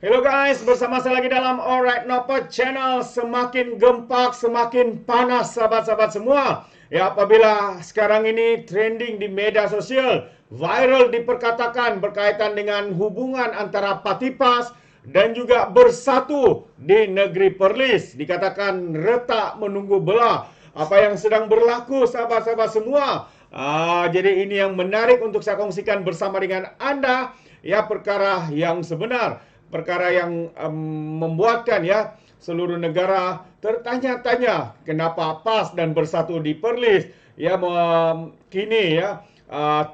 Hello guys, bersama saya lagi dalam Alright Nopo Channel. Semakin gempak, semakin panas sahabat-sahabat semua. Ya, apabila sekarang ini trending di media sosial, viral diperkatakan berkaitan dengan hubungan antara Patipas dan juga Bersatu di negeri Perlis. Dikatakan retak menunggu belah. Apa yang sedang berlaku sahabat-sahabat semua? Jadi ini yang menarik untuk saya kongsikan bersama dengan Anda. Ya, perkara yang sebenar, perkara yang membuatkan ya seluruh negara tertanya-tanya kenapa PAS dan Bersatu di Perlis ya kini ya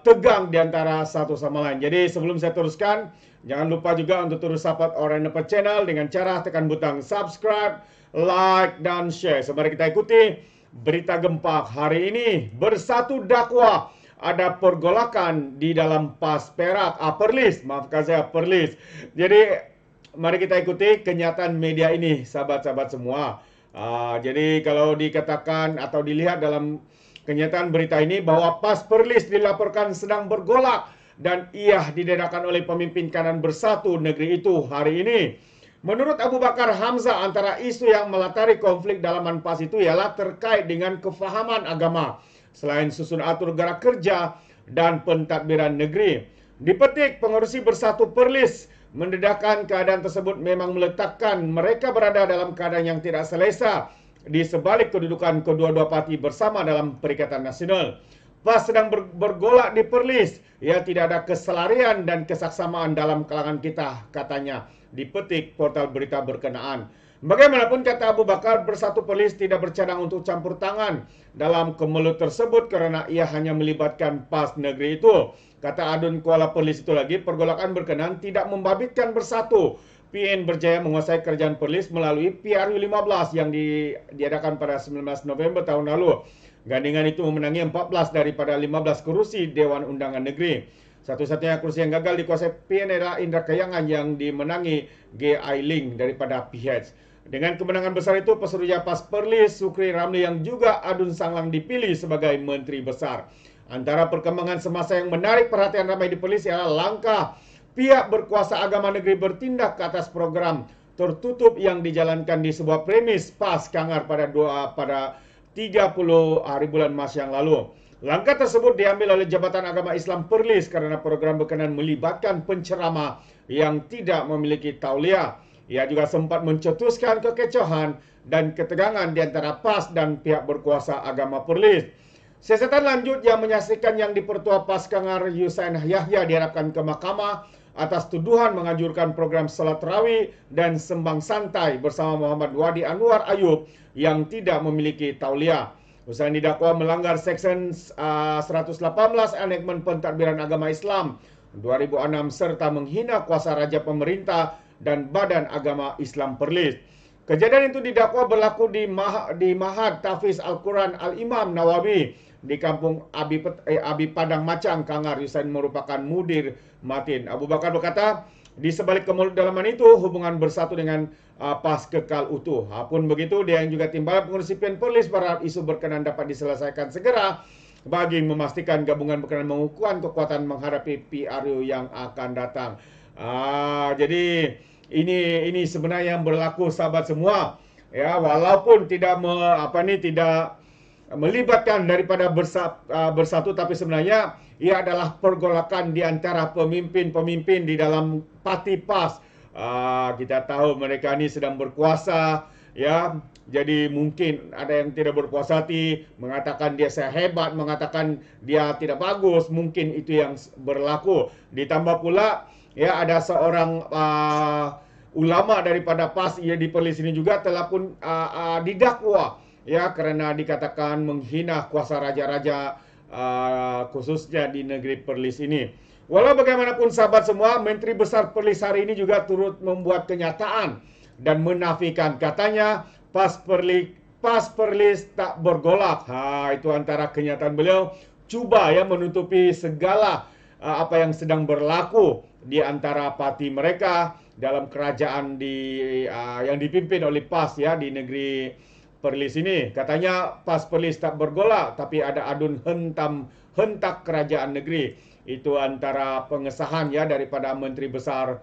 tegang di antara satu sama lain. Jadi sebelum saya teruskan, jangan lupa juga untuk terus support Alright Nopo Channel dengan cara tekan butang subscribe, like, dan share. So, mari kita ikuti berita gempak hari ini. Bersatu dakwa ada pergolakan di dalam PAS Perak, Perlis, maafkan saya, Perlis. Jadi mari kita ikuti kenyataan media ini, sahabat-sahabat semua. Jadi kalau dikatakan atau dilihat dalam kenyataan berita ini bahwa PAS Perlis dilaporkan sedang bergolak dan ia didedakan oleh pemimpin kanan Bersatu negeri itu hari ini. Menurut Abu Bakar Hamzah, antara isu yang melatari konflik dalaman PAS itu ialah terkait dengan kefahaman agama, selain susun atur gerak kerja dan pentadbiran negeri. Dipetik, pengerusi Bersatu Perlis mendedahkan keadaan tersebut memang meletakkan mereka berada dalam keadaan yang tidak selesa di sebalik kedudukan kedua-dua parti bersama dalam Perikatan Nasional. PAS sedang bergolak di Perlis. Ya, tidak ada keselarian dan kesaksamaan dalam kalangan kita, katanya. Dipetik portal berita berkenaan. Bagaimanapun, kata Abu Bakar, Bersatu Perlis tidak bercadang untuk campur tangan dalam kemelut tersebut karena ia hanya melibatkan PAS negeri itu. Kata Adun Kuala Perlis itu lagi, pergolakan berkenaan tidak membabitkan Bersatu. PN berjaya menguasai kerajaan Perlis melalui PRU 15 yang diadakan pada 19 November tahun lalu. Gandingan itu memenangi 14 daripada 15 kursi Dewan Undangan Negeri. Satu-satunya kursi yang gagal dikuasai PN adalah Indra Kayangan yang dimenangi G. Ailing daripada PH. Dengan kemenangan besar itu, pesuruhnya PAS Perlis, Sukri Ramli yang juga Adun Sanglang dipilih sebagai Menteri Besar. Antara perkembangan semasa yang menarik perhatian ramai di Perlis ialah langkah pihak berkuasa agama negeri bertindak ke atas program tertutup yang dijalankan di sebuah premis PAS Kangar pada 30 hari bulan Mac yang lalu. Langkah tersebut diambil oleh Jabatan Agama Islam Perlis karena program berkenaan melibatkan penceramah yang tidak memiliki tauliah. Ia juga sempat mencetuskan kekecohan dan ketegangan di antara PAS dan pihak berkuasa agama Perlis. Siasatan lanjut yang menyaksikan yang dipertua PAS Kangar Yusain Yahya diharapkan ke mahkamah atas tuduhan menganjurkan program salat tarawih dan sembang santai bersama Muhammad Wadi Anwar Ayub yang tidak memiliki tauliah. Usai didakwa melanggar Seksyen 118 Enakmen Pentadbiran Agama Islam 2006 serta menghina kuasa raja pemerintah dan Badan Agama Islam Perlis. Kejadian itu didakwa berlaku di Mahad Tahfiz Al-Quran Al-Imam Nawawi di kampung Abi Padang Macang, Kangar. Yusain merupakan mudir matin. Abu Bakar berkata, di sebalik kemelut dalaman itu, hubungan Bersatu dengan PAS kekal utuh. Pun begitu, dia yang juga timbalan pengurusi PN Perlis berharap isu berkenan dapat diselesaikan segera bagi memastikan gabungan berkenan mengukuhkan kekuatan menghadapi PRU yang akan datang. Jadi ini sebenarnya yang berlaku, sahabat semua. Ya, walaupun tidak tidak melibatkan daripada Bersatu, tapi sebenarnya ia adalah pergolakan di antara pemimpin-pemimpin di dalam parti PAS. Kita tahu mereka ini sedang berkuasa, ya. Jadi mungkin ada yang tidak berpuas hati, mengatakan dia hebat, mengatakan dia tidak bagus. Mungkin itu yang berlaku. Ditambah pula, ya, ada seorang ulama daripada PAS, ia di Perlis ini juga telah pun didakwa, ya, karena dikatakan menghina kuasa raja-raja khususnya di negeri Perlis ini. Walau bagaimanapun, sahabat semua, Menteri Besar Perlis hari ini juga turut membuat kenyataan dan menafikan, katanya PAS Perlis tak bergolak. Itu antara kenyataan beliau, cuba ya menutupi segala apa yang sedang berlaku di antara parti mereka dalam kerajaan yang dipimpin oleh PAS ya di negeri Perlis ini. Katanya PAS Perlis tak bergolak, tapi ada adun hentak kerajaan negeri. Itu antara pengesahan ya daripada Menteri Besar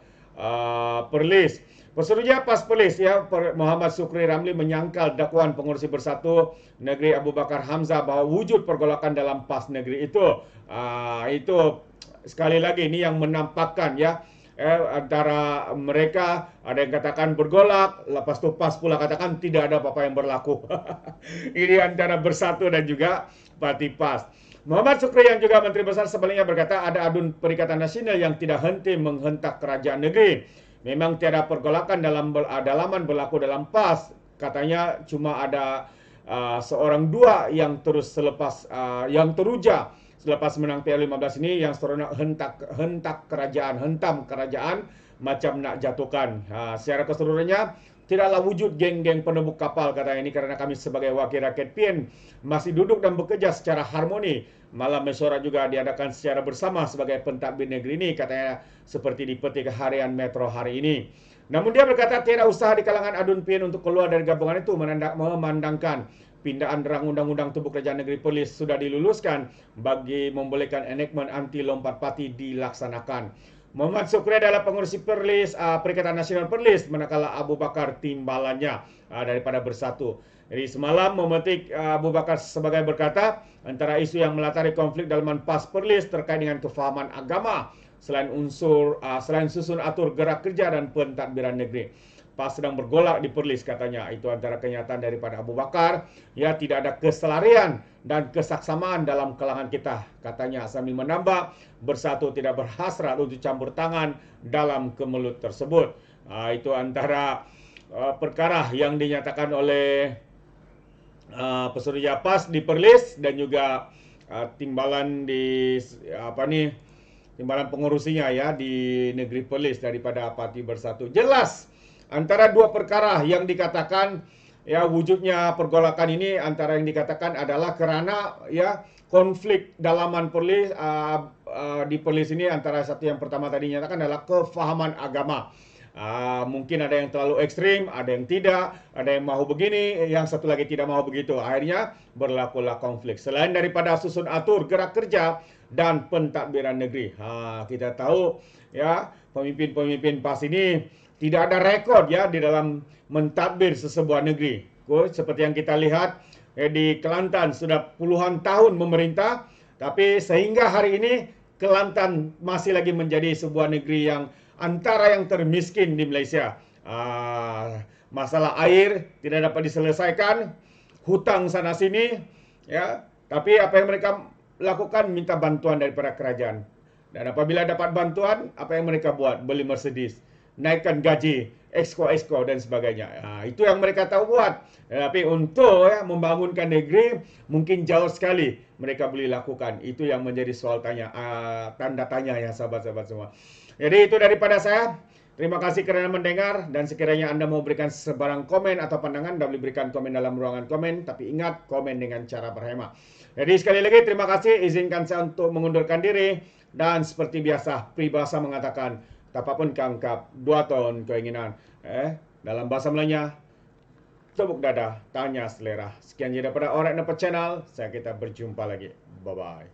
Perlis. Pesuruhjaya PAS Perlis ya Muhammad Sukri Ramli menyangkal dakwaan pengurusi bersatu negeri Abu Bakar Hamzah bahwa wujud pergolakan dalam PAS negeri itu. Itu sekali lagi ini yang menampakkan ya antara mereka ada yang katakan bergolak, lepas tu PAS pula katakan tidak ada apa-apa yang berlaku. Ini antara bersatu dan juga parti PAS. Muhammad Sukri yang juga Menteri Besar sebaliknya berkata ada adun Perikatan Nasional yang tidak henti menghentak kerajaan negeri. Memang tiada pergolakan dalam dalaman berlaku dalam PAS. Katanya cuma ada seorang dua yang terus selepas yang teruja selepas menang PL15 ini yang seronok hentak kerajaan, hentam kerajaan macam nak jatuhkan. Secara keseluruhannya tidaklah wujud geng-geng penebuk kapal katanya ini karena kami sebagai wakil rakyat PN masih duduk dan bekerja secara harmoni. Malam mesyuarat juga diadakan secara bersama sebagai pentadbir negeri ini katanya seperti di peti harian Metro hari ini. Namun dia berkata tiada usaha di kalangan adun PN untuk keluar dari gabungan itu memandangkan pindaan derang undang-undang tubuh kerajaan negeri Perlis sudah diluluskan bagi membolehkan enactment anti lompat parti dilaksanakan. Muhammad Sukri adalah pengurusi Perlis, Perikatan Nasional Perlis, manakala Abu Bakar timbalannya daripada bersatu. Jadi semalam memetik Abu Bakar sebagai berkata antara isu yang melatari konflik dalaman PAS Perlis terkait dengan kefahaman agama selain susun atur gerak kerja dan pentadbiran negeri. PAS sedang bergolak di Perlis katanya. Itu antara kenyataan daripada Abu Bakar. Ya tidak ada keselarian dan kesaksamaan dalam kalangan kita katanya sambil menambah bersatu tidak berhasrat untuk campur tangan dalam kemelut tersebut. Itu antara perkara yang dinyatakan oleh Pesuruhjaya PAS di Perlis dan juga timbalan di timbalan pengurusinya ya di negeri Perlis daripada Parti Bersatu. Jelas antara dua perkara yang dikatakan ya wujudnya pergolakan ini antara yang dikatakan adalah kerana ya konflik dalaman Perlis di Perlis ini antara satu yang pertama tadi dinyatakan adalah kefahaman agama. Mungkin ada yang terlalu ekstrim, ada yang tidak, ada yang mahu begini, yang satu lagi tidak mahu begitu. Akhirnya berlakulah konflik. Selain daripada susun atur gerak kerja dan pentadbiran negeri. Kita tahu ya pemimpin-pemimpin PAS ini tidak ada rekod ya di dalam mentadbir sesebuah negeri. Seperti yang kita lihat di Kelantan sudah puluhan tahun memerintah, tapi sehingga hari ini Kelantan masih lagi menjadi sebuah negeri yang antara yang termiskin di Malaysia. Masalah air tidak dapat diselesaikan, hutang sana sini, ya. Tapi apa yang mereka lakukan minta bantuan daripada kerajaan. Dan apabila dapat bantuan, apa yang mereka buat? Beli Mercedes, naikkan gaji, exco dan sebagainya. Itu yang mereka tahu buat. Tapi untuk membangunkan negeri mungkin jauh sekali mereka boleh lakukan. Itu yang menjadi soal tanda tanya ya sahabat-sahabat semua. Jadi itu daripada saya. Terima kasih kerana mendengar dan sekiranya Anda mau berikan sebarang komen atau pandangan, Anda boleh berikan komen dalam ruangan komen. Tapi ingat, komen dengan cara berhemat. Jadi sekali lagi terima kasih. Izinkan saya untuk mengundurkan diri. Dan seperti biasa, peribahasa mengatakan, tapapun kangkap, 2 tahun keinginan. Dalam bahasa Melayunya, tepuk dada, tanya selera. Sekian je daripada Alright Nampak Channel. Kita berjumpa lagi. Bye-bye.